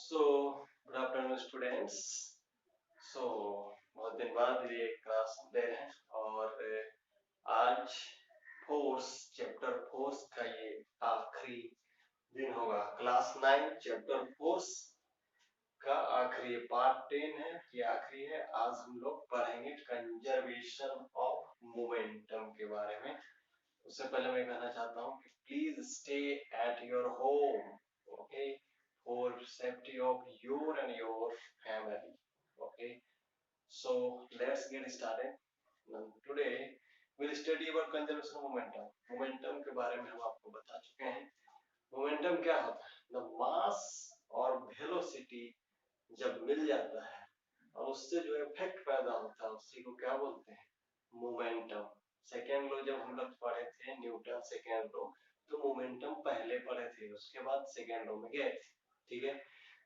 सो good afternoon students. So बहुत दिन बाद ये क्लास ले रहे हैं और आज फोर्स चैप्टर फोर्स का ये आखिरी दिन होगा। क्लास 9 चैप्टर फोर्स का आखिरी पार्ट 10 है, ये आखिरी है। आज हम लोग पढ़ेंगे कंजर्वेशन ऑफ मोमेंटम के बारे में। उससे पहले मैं कहना चाहता हूँ कि please stay at your home, okay, for safety of your and your family. Okay, so let's get started. Now, today we'll study about conservation of momentum. Momentum के बारे में हम आपको बता चुके हैं। मोमेंटम क्या होता है? The mass और velocity जब मिल जाता है और उससे जो इफेक्ट पैदा होता है उसी को क्या बोलते हैं? मोमेंटम। सेकेंड लो जब हम लोग पढ़े थे न्यूटन सेकेंड लो, तो मोमेंटम पहले पढ़े थे, उसके बाद सेकेंड लो में गए थे। ठीक है,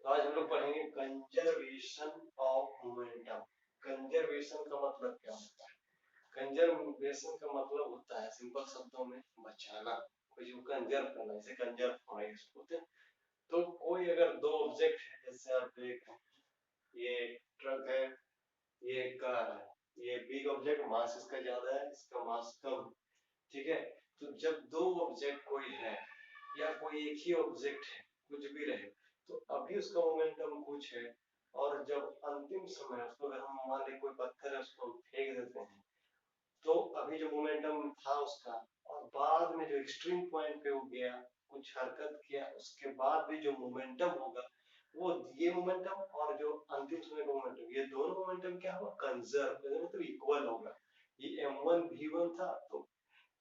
तो आज हम लोग पढ़ेंगे कंजर्वेशन ऑफ मोमेंटम। कंजर्वेशन का मतलब क्या होता है? कंजर्वेशन का मतलब होता है सिंपल शब्दों में बचाना, कुछ को कंजर्व करना, जैसे कंजर्व फॉरेस्ट होते हैं। तो कोई अगर दो ऑब्जेक्ट है, जैसे आप देख रहे हैं ये ट्रक है, ये कार है, ये बिग ऑब्जेक्ट मास इसका ज्यादा है, इसका मास कम। ठीक है, तो जब दो ऑब्जेक्ट कोई है या कोई एक ही ऑब्जेक्ट है, कुछ भी रहे, तो अभी उसका मोमेंटम कुछ है, और जब अंतिम समय उसको अगर हम मान ली कोई पत्थर है उसको फेंक देते हैं, तो अभी जो मोमेंटम था उसका, और बाद में जो एक्सट्रीम पॉइंट पे हो गया, कुछ हरकत किया, उसके बाद भी जो मोमेंटम होगा वो ये मोमेंटम और जो अंतिम समय का मोमेंटम, ये दोनों मोमेंटम क्या होगा? कंजर्व, मतलब इक्वल होगा। ये m1 v1 था, तो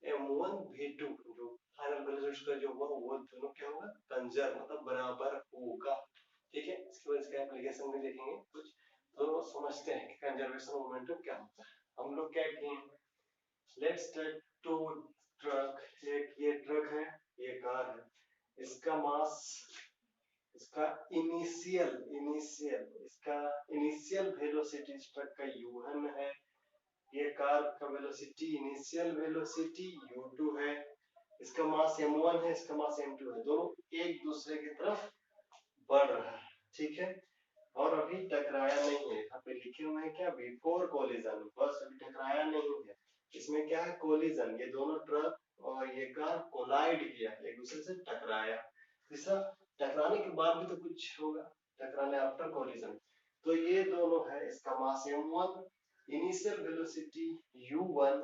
m1 v2 जो फाइनल वेलोसिटी का जो हुआ वो दोनों क्या होगा? कंजर्व, मतलब बराबर होगा। ठीक है, इसके बाद इसका एप्लीकेशन में देखेंगे कुछ, तो समझते हैं कि कंजर्वेशन मोमेंटम क्या होता है। हम लोग क्या किए, लेट्स टेक टू ट्रक, एक ये ट्रक है, ये कार है, इसका मास, इसका इनिशियल वेलोसिटी इस ट्रक का u1 है, ये कार का वेलोसिटी इनिशियल वेलोसिटी u2 है, इसका मास m1 है, इसका मास m2 है, दोनों एक दूसरे की तरफ बढ़ रहा है। ठीक है, और अभी टकराया नहीं है। यहाँ पे लिखे हुए हैं क्या? बिफोर कोलिजन, बस अभी टकराया नहीं है। इसमें क्या है? कोलिजन, ये दोनों ट्रक और ये कार कोलाइड किया, एक दूसरे से टकराया। तीसरा, टकराने के बाद भी तो कुछ होगा, टकराने आफ्टर कोलिजन। तो ये दोनों है, इसका मास m1, इनिशियल वेलोसिटी u1,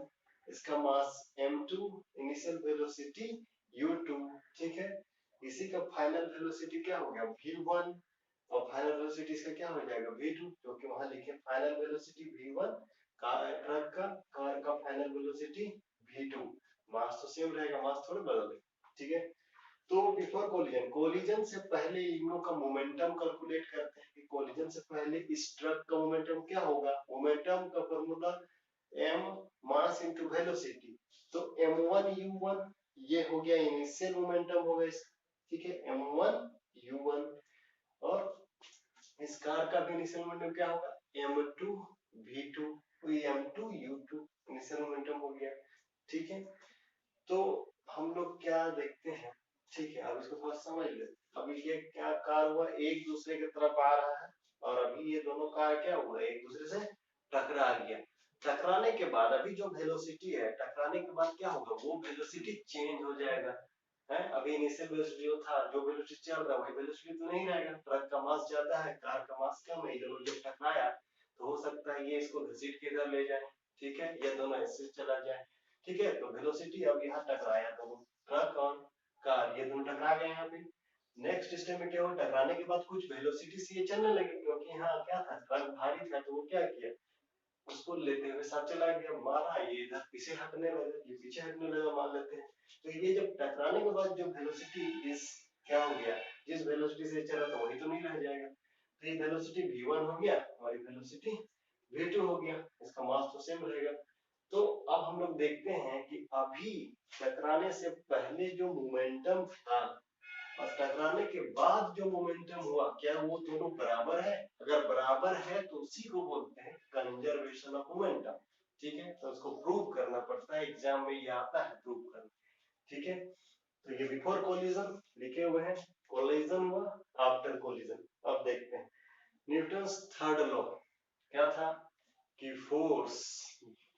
इसका मास m2, इनिशियल वेलोसिटी u2। ठीक है, इसी का फाइनल वेलोसिटी क्या हो गया? v1, और फाइनल वेलोसिटी इसका क्या हो जाएगा? v2, जो कि वहां लिखे फाइनल वेलोसिटी v1 ट्रक का, कार का फाइनल वेलोसिटी v2। मास तो सेम रहेगा, मास थोड़ा बदलेगा। ठीक है, तो बिफोर कोलिजन, कोलिजन से पहले इन लोग का मोमेंटम कैलकुलेट करते हैं कि कोलिजन से पहले इस ट्रक का मोमेंटम क्या होगा। मोमेंटम का formula m mass into velocity, तो m1 u1 ये हो गया इनिशियल मोमेंटम होगा इसका। ठीक है, m1 u1, और इस कार का भी इनिशियल मोमेंटम क्या होगा? m2 v2, तो m2 u2 इनिशियल मोमेंटम हो गया। ठीक है, तो हम लोग क्या देखते हैं? ठीक है, अब इसको थोड़ा समझ ले। अभी ये क्या कार हुआ? एक दूसरे की तरफ आ रहा है, और अभी ये दोनों कार क्या हुआ? एक दूसरे से टकरा गया। टकराने के बाद अभी जो वेलोसिटी है, टकराने के बाद क्या होगा? वो वेलोसिटी चेंज हो जाएगा। है, अभी इनिशियल वेलोसिटी जो था, जो वेलोसिटी चल रहा है वही वेलोसिटी तो नहीं रहेगा। ट्रक का मास ज्यादा है, कार का मास कम है, ये दोनों जब टकराया तो हो सकता है ये इसको घसीट के इधर ले जाए। ठीक है, ये दोनों ऐसे चला जाए। ठीक है, तो वेलोसिटी अब यहाँ टकराया, दोनों ट्रक और कार ये दोनों टकरा गए यहाँ पे। नेक्स्ट स्टेप में क्या हुआ? टकराने के बाद कुछ वेलोसिटी से ये चलने लगे, क्योंकि यहाँ क्या था? ट्रक भारी था, तो वो क्या किया? उसको लेते हुए साथ चला गया, मारा, ये इधर पीछे हटने लगा, ये पीछे हटने लगा, मान लेते हैं। तो ये जब टकराने के बाद जो वेलोसिटी इस क्या हो गया? जिस वेलोसिटी से चला था वही तो नहीं रह जाएगा। तो ये वेलोसिटी v1 हो गया और ये वेलोसिटी v2 हो गया, इसका मास तो सेम रहेगा। तो अब हम लोग देखते हैं कि अभी टकराने से पहले जो मोमेंटम था और टकराने के बाद जो मोमेंटम हुआ, क्या वो दोनों बराबर है? अगर बराबर है तो उसी को बोलते हैं कंजर्वेशन ऑफ मोमेंटम। ठीक है, तो उसको प्रूव करना पड़ता है, एग्जाम में ये आता है प्रूव करना। ठीक है, तो ये बिफोर कोलिजन लिखे हुए हैं, कोलिजन हुआ, आफ्टर कोलिजन। अब देखते हैं न्यूटन्स थर्ड लॉ क्या था कि force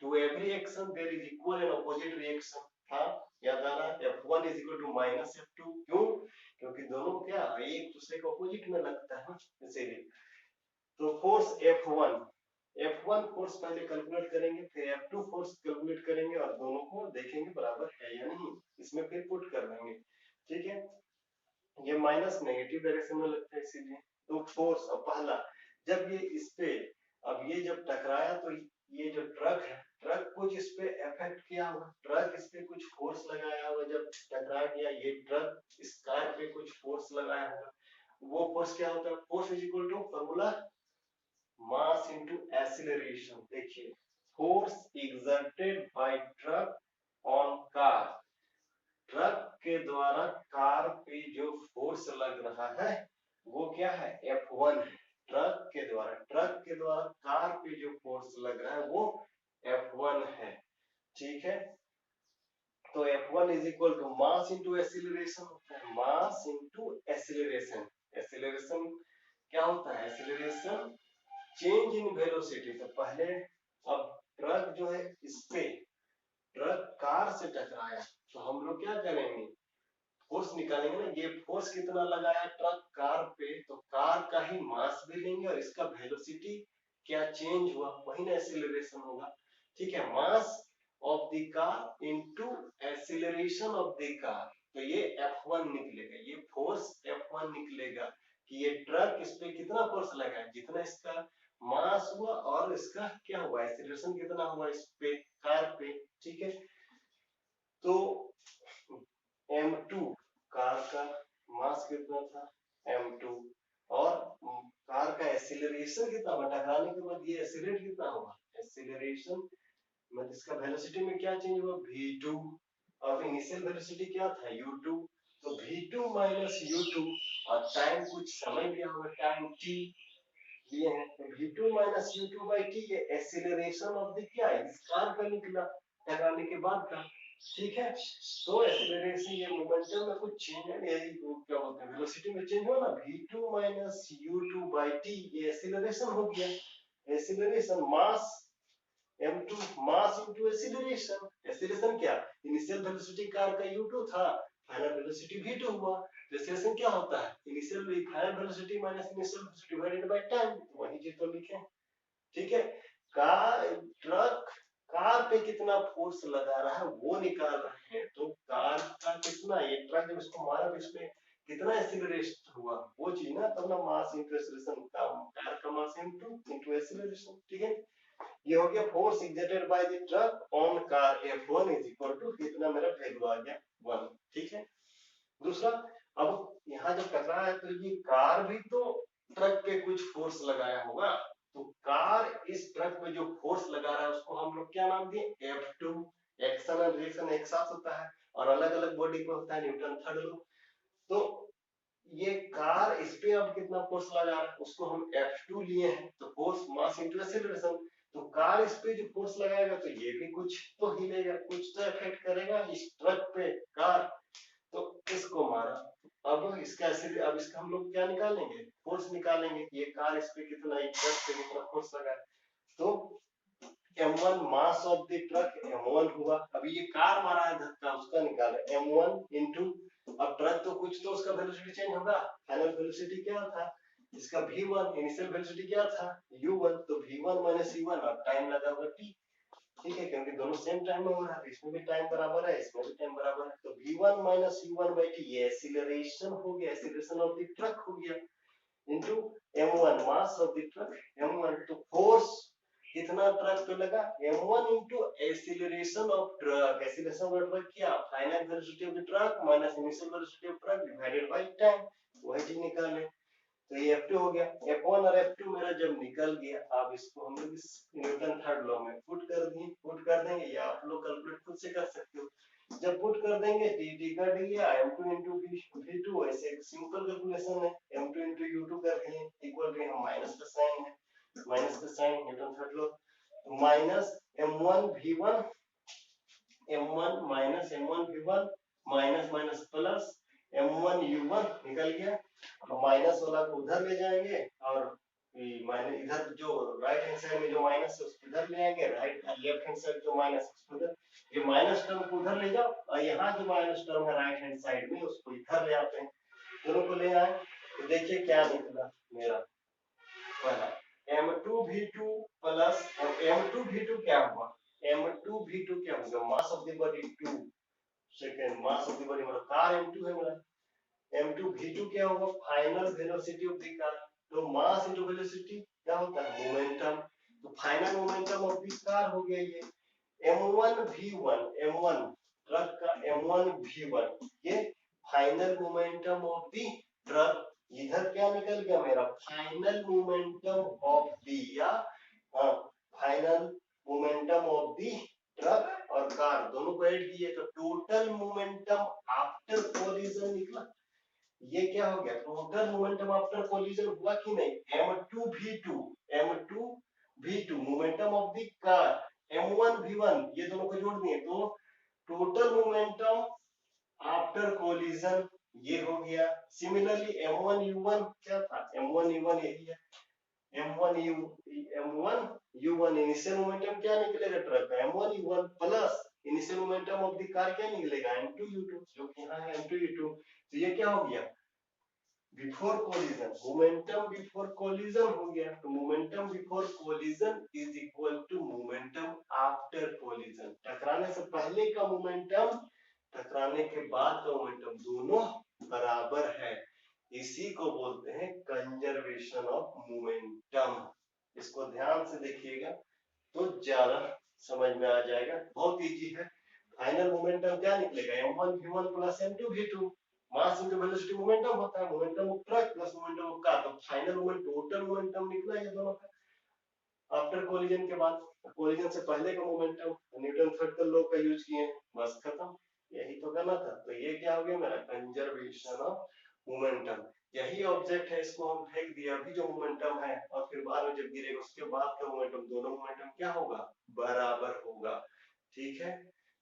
to every action there is equal and opposite reaction था। याद आ रहा है F1 is equal to minus F2। क्यों? क्योंकि दोनों क्या एक दूसरे के ऑपोजिट में लगता है इसीलिए। तो फोर्स F1 फोर्स पहले कैलकुलेट करेंगे, फिर F2 फोर्स कैलकुलेट करेंगे और दोनों को देखेंगे बराबर है या नहीं, इसमें फिर पुट कर देंगे। ठीक है, ये माइनस नेगेटिव डायरेक्शन में लगता है इसीलिए। तो फोर्स अब पहला जब ये इस पे अब ये जब टकराया तो ये जो ट्रक है ट्रक कुछ इस पे इफेक्ट किया होगा, ट्रक इस पे कुछ फोर्स लगाया होगा, जब टकरा गया ये ट्रक इस कार पे कुछ फोर्स लगाया होगा। वो फोर्स क्या होता है? Force is equal to formula mass into acceleration. देखिए force exerted by truck on car, truck के द्वारा कार पे जो फोर्स लग रहा है वो क्या है? F1 है। ट्रक के द्वारा कार पे जो फोर्स लग रहा है वो F1 है। ठीक है, तो F1 is equal to mass into acceleration होता है, मास इंटू एक्सीलरेशन। एक्सीलरेशन क्या होता है? Acceleration change in velocity. तो पहले अब ट्रक जो है इस पे ट्रक कार से टकराया तो हम लोग क्या करेंगे? फोर्स निकालेंगे ना, ये फोर्स कितना लगाया ट्रक कार पे, तो कार का ही मास भी लेंगे और इसका वेलोसिटी क्या चेंज हुआ वही ना एक्सीलरेशन होगा। ठीक है, मास of the car into acceleration of the car, तो ये F1 निकलेगा, ये फोर्स F1 निकलेगा कि ये ट्रक इस पे कितना फोर्स लगा, जितना इसका मास हुआ और इसका क्या हुआ एक्सीलरेशन कितना हुआ इस पे कार पे। ठीक है, तो M2 कार का मास कितना था M2 और कार का एक्सीलरेशन कितना हुआ टकराने के बाद, ये एक्सीलरेट कितना हुआ, एक्सीलरेशन मतलब इसका वेलोसिटी में क्या चेंज हुआ V2 और इनिशियल वेलोसिटी क्या था U2, तो V2 माइनस U2 और टाइम कुछ समय लिया होगा टाइम t लिए हैं, तो V2 minus U2 by t ये एक्सीलरेशन ऑफ द क्या है इस कार का निकला टकराने के बाद का। ठीक है, तो एक्सीलरेशन ये मोमेंटम में कुछ चेंज है, यही क्या बोलते हैं वेलोसिटी में चेंज हुआ ना V2 minus U2 by t, ये एक्सीलरेशन हो गया। एक्सीलरेशन मास M2 मास इनटू एक्सीलरेशन, एक्सीलरेशन क्या इनिशियल वेलोसिटी कार का U2 था, फाइनल वेलोसिटी V2 हुआ। एक्सीलरेशन क्या होता है initial final velocity minus initial velocity divided by time, वही चीज तो लिखे। ठीक है, कार ट्रक कार पे कितना फोर्स लगा रहा है वो निकाल रहे हैं, तो कार का कितना ये ट्रक जब इसको मारा तो इसमें कितना एक्सीलरेशन हुआ वो चीज ना, तब ना मास इनटू एक्सीलरेशन का कार का मास इनटू एक्सीलरेशन। ठीक है, ये हो गया force exerted by the truck on car F1 is equal to कितना, मेरा वैल्यू आ गया 1। ठीक है, दूसरा अब यहाँ जब टकरा है तो ये कार भी तो ट्रक पे कुछ फोर्स लगाया होगा, तो कार इस ट्रक पे जो फोर्स लगा रहा है उसको हम लोग क्या नाम दिए F2। एक्शन और रिएक्शन एक साथ होता है और अलग अलग बॉडी पे होता है न्यूटन थर्ड लॉ। तो ये कार इस पे अब कितना फोर्स लगा रहा है उसको हम F2 लिए हैं, तो फोर्स मास इनटू एक्सीलरेशन, तो कार इस पे जो फोर्स लगाएगा तो ये भी कुछ तो हिलेगा, कुछ तो इफेक्ट करेगा इस ट्रक पे कार, तो इसको मारा। अब इसका अब इसका हम लोग क्या निकालेंगे फोर्स निकालेंगे, ये कार इस पे कितना ट्रक पे कितना फोर्स लगा है, तो M1 mass of the truck M1 हुआ। अभी ये कार मारा है धक्का उसका निकाले M1 इनटू, अब ट्रक तो कुछ तो उसका वेलोसिटी चेंज होगा, फाइनल वेलोसिटी क्या था इसका V1, इनिशियल वेलोसिटी क्या था U1, तो V1 माइनस U1 और टाइम लगा होगा t। ठीक है, क्योंकि दोनों सेम टाइम में हो रहा है, इसमें भी टाइम बराबर है इसमें भी टाइम बराबर है, तो V1 minus U1 by t ये एक्सीलरेशन हो गया, एक्सीलरेशन ऑफ द ट्रक हो गया into M1 mass of the truck M1, तो फोर्स कितना ट्रक पे लगा M1 into acceleration of truck, acceleration of truck क्या final velocity of the truck minus initial velocity of truck divided by time, वही चीज निकाले। तो ये F2 हो गया, F1 और F2 मेरा जब निकल गया, अब इसको हम लोग इस न्यूटन थर्ड लॉ में पुट कर दिए, पुट कर देंगे या आप लोग कैलकुलेट खुद से कर सकते हो। जब पुट कर देंगे dt कर दिया M2 into V2, ऐसे एक सिंपल कैलकुलेशन है, M2 into U2 कर दिए इक्वल टू हम माइनस का साइन है, माइनस का sign Newton third law, minus M1 V1 M1 minus M1 V1 minus minus plus M1 U1 निकल गया, माइनस वाला को उधर ले जाएंगे और माइनस इधर जो राइट हैंड साइड में जो माइनस है उसको इधर ले आएंगे, राइट लेफ्ट हैंड साइड जो माइनस है उसको उधर, ये माइनस टर्म को उधर ले जाओ और यहाँ जो माइनस टर्म है राइट हैंड साइड में उसको इधर ले आते हैं, दोनों को ले आए तो देखिए क्या निकला मेरा पहला M2V2 प्लस M2V2 क्या हुआ, M2V2 क्या होगा, मास of the body 2, second mass of the body मतलब कार M2 है मेरा, M2V2 क्या होगा, final velocity of the car, तो मास इनटू वेलोसिटी क्या होता है मोमेंटम, तो final momentum of the car हो गया ये M1V1, M1 ट्रक का M1V1 ये final momentum of the truck, इधर क्या निकल गया मेरा फाइनल मोमेंटम ऑफ द या final momentum of the truck और कार दोनों को ऐड किए तो टोटल मोमेंटम आफ्टर कोलिजन निकला, ये क्या हो गया टोटल मोमेंटम आफ्टर कोलिजन हुआ कि नहीं, M2V2 momentum of the car, M1V1 ये दोनों को जोड़ दिए तो टोटल मोमेंटम आफ्टर कोलिजन ये हो गया। सिमिलरली M1U1 क्या था, M1U1 यही है, M1U1 इनिशियल मोमेंटम क्या निकलेगा ट्रक का M1U1 plus initial momentum of the car क्या निकलेगा M2U2 जो कि यहाँ है M2U2, तो ये क्या हो गया before collision, momentum before collision हो गया, तो momentum before collision is equal to momentum after collision, टकराने से पहले का मोमेंटम टकराने के बाद का मोमेंटम दोनों बराबर है, इसी को बोलते हैं कंजर्वेशन ऑफ मोमेंटम। इसको ध्यान से देखिएगा तो ज्यादा समझ में आ जाएगा, बहुत इजी है। फाइनल मोमेंटम क्या निकलेगा M1V1 plus M2V2, mass into velocity momentum होता है, momentum of truck plus momentum of car, तो फाइनल मोमेंट टोटल मोमेंटम निकला ये दोनों का आफ्टर कोलिजन के बाद, कोलिजन से पहले का मोमेंटम न्यूटन थर्ड का लॉ का यूज किए, बस खत्म, यही तो करना था, तो ये क्या हो गया मेरा कंजर्वेशन ऑफ मोमेंटम, यही ऑब्जेक्ट है, इसको हम फेंक दिया अभी जो मोमेंटम है और फिर बाद में जब गिरेगा उसके बाद का मोमेंटम, दोनों मोमेंटम क्या होगा बराबर होगा, ठीक है।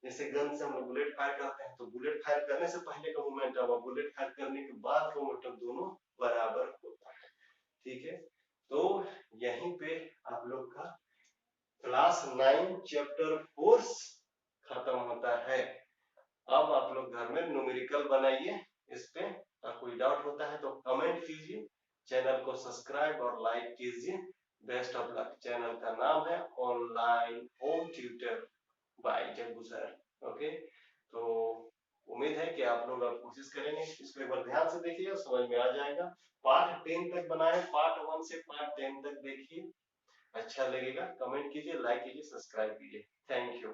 जैसे गन से हम लोग बुलेट फायर करते हैं तो बुलेट फायर करने से पहले का मोमेंटम और बुलेट फायर करने के बाद का मोमेंटम दोनों बराबर होता है, ठीक है। तो यहीं पे आप लोग का क्लास 9 चैप्टर 4 खत्म होता है। अब आप लोग घर में न्यूमेरिकल बनाइए, इस पे कोई डाउट होता है तो कमेंट कीजिए, चैनल को सब्सक्राइब और लाइक कीजिए। Best of luck. चैनल का नाम है online home tutor by Jaggu sir, okay. तो उम्मीद है कि आप लोग अब कोशिश करेंगे, इसको एक बार ध्यान से देखिए समझ में आ जाएगा। पार्ट 10 तक बनाए, पार्ट 1 से पार्ट 10 तक देखिए, अच्छा लगेगा, कमेंट कीजिए, लाइक कीजिए, सब्सक्राइब कीजिए, थैंक यू।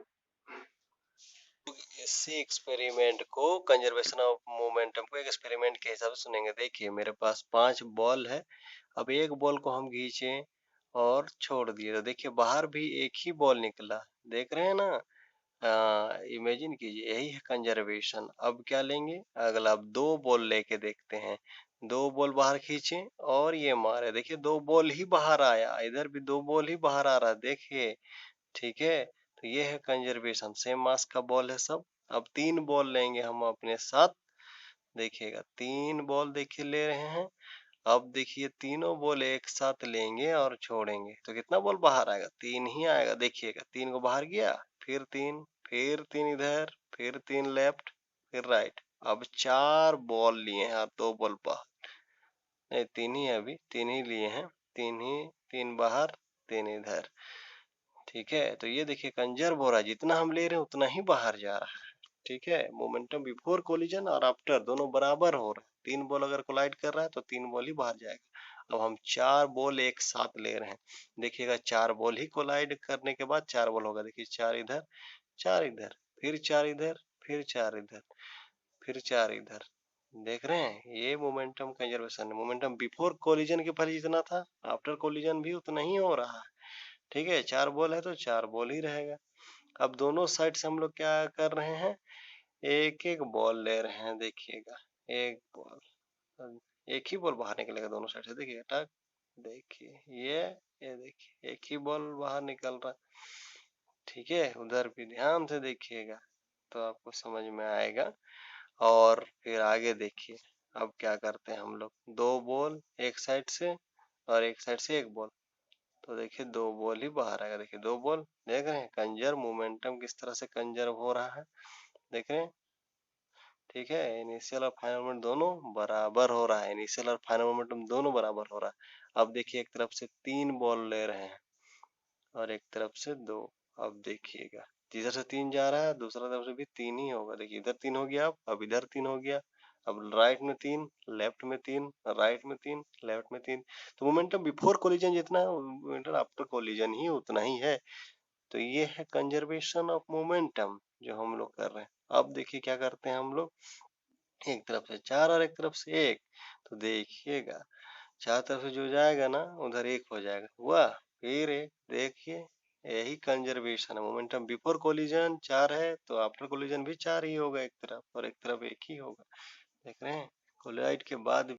इसी एक्सपेरिमेंट को कंजर्वेशन ऑफ मोमेंटम को एक एक्सपेरिमेंट के हिसाब से सुनेंगे। देखिए मेरे पास 5 बॉल है, अब एक बॉल को हम खींचे और छोड़ दिए तो देखिए बाहर भी एक ही बॉल निकला, देख रहे हैं ना, इमेजिन कीजिए, यही है कंजर्वेशन। अब क्या लेंगे, अगला अब 2 बॉल लेके देखते हैं, 2 बॉल बाहर खींचे और ये मारे, देखिए 2 बॉल ही बाहर आया, इधर भी 2 बॉल ही बाहर आ रहा है, देखिए, ठीक है। तो ये है कंजर्वेशन, सेम मास का बॉल है सब। अब 3 बॉल लेंगे हम अपने साथ, देखिएगा 3 बॉल देखिए ले रहे हैं। अब देखिए तीनों बॉल एक साथ लेंगे और छोड़ेंगे तो कितना बॉल बाहर आएगा, 3 ही आएगा, देखिएगा 3 को बाहर गया, फिर 3 इधर, फिर 3 लेफ्ट, फिर राइट। अब 4 बॉल लिए हैं और 2 बॉल बाहर, नहीं 3 ही है, अभी 3 ही लिए हैं, 3 ही, 3 बाहर 3 इधर, ठीक है। तो ये देखिए कंजर्व हो रहा है, जितना हम ले रहे हैं उतना ही बाहर जा रहा है, ठीक है। मोमेंटम बिफोर कोलिजन और आफ्टर दोनों बराबर हो रहे हैं, 3 बॉल अगर कोलाइड कर रहा है तो 3 बॉल ही बाहर जाएगा। अब हम 4 बॉल एक साथ ले रहे हैं, देखिएगा 4 बॉल ही कोलाइड करने के बाद 4 बॉल होगा, देखिए 4 इधर, 4 इधर, फिर 4 इधर, फिर 4 इधर, फिर 4 इधर, देख रहे हैं, ये मोमेंटम कंजर्वेशन है। मोमेंटम बिफोर कोलिजन के पहले जितना था आफ्टर कोलिजन भी उतना ही हो रहा है, ठीक है। 4 बॉल है तो 4 बॉल ही रहेगा। अब दोनों साइड से हम लोग क्या कर रहे हैं, एक एक बॉल ले रहे हैं, देखिएगा एक बॉल, एक ही बॉल बाहर निकलेगा दोनों साइड से, देखिए टक, देखिए ये देखिए एक ही बॉल बाहर निकल रहा, ठीक है। उधर भी ध्यान से देखिएगा तो आपको समझ में आएगा। और फिर आगे देखिए, अब क्या करते हैं हम लोग, 2 बॉल एक साइड से और एक साइड से 1 बॉल, तो देखिए 2 बॉल ही बाहर आएगा। देखिए 2 बॉल, देख रहे हैं कंजर्व, मोमेंटम किस तरह से कंजर्व हो रहा है, देख रहे हैं। ठीक है, इनिशियल और फाइनल मोमेंट दोनों बराबर हो रहा है, इनिशियल और फाइनल मोमेंटम दोनों बराबर हो रहा है। अब देखिए एक तरफ से 3 बॉल ले रहे हैं और एक तरफ से 2। अब देखिएगा इधर से 3 जा रहा है, दूसरा तरफ से भी 3 ही होगा। देखिए इधर 3 हो गया, अब इधर 3 हो गया, अब राइट में 3, लेफ्ट में 3, राइट में 3, लेफ्ट में 3। तो मोमेंटम बिफोर कोलिजन जितना है, मोमेंटम आफ्टर कोलिजन ही उतना ही है। तो ये है कंजर्वेशन ऑफ मोमेंटम जो हम लोग कर रहे हैं। अब देखिए क्या करते हैं हम लोग, एक तरफ से 4 और एक तरफ से 1, तो देखिएगा चारों तरफ से जो जाएगा ना उधर 1 हो जाएगा, हुआ, फिर 1, देखिए यही कंजर्वेशन है। मोमेंटम बिफोर कोलिजन 4 है तो आफ्टर कोलिजन भी 4 ही होगा एक तरफ, और एक तरफ 1 ही होगा। देख रहे हैं, कोलिड के बाद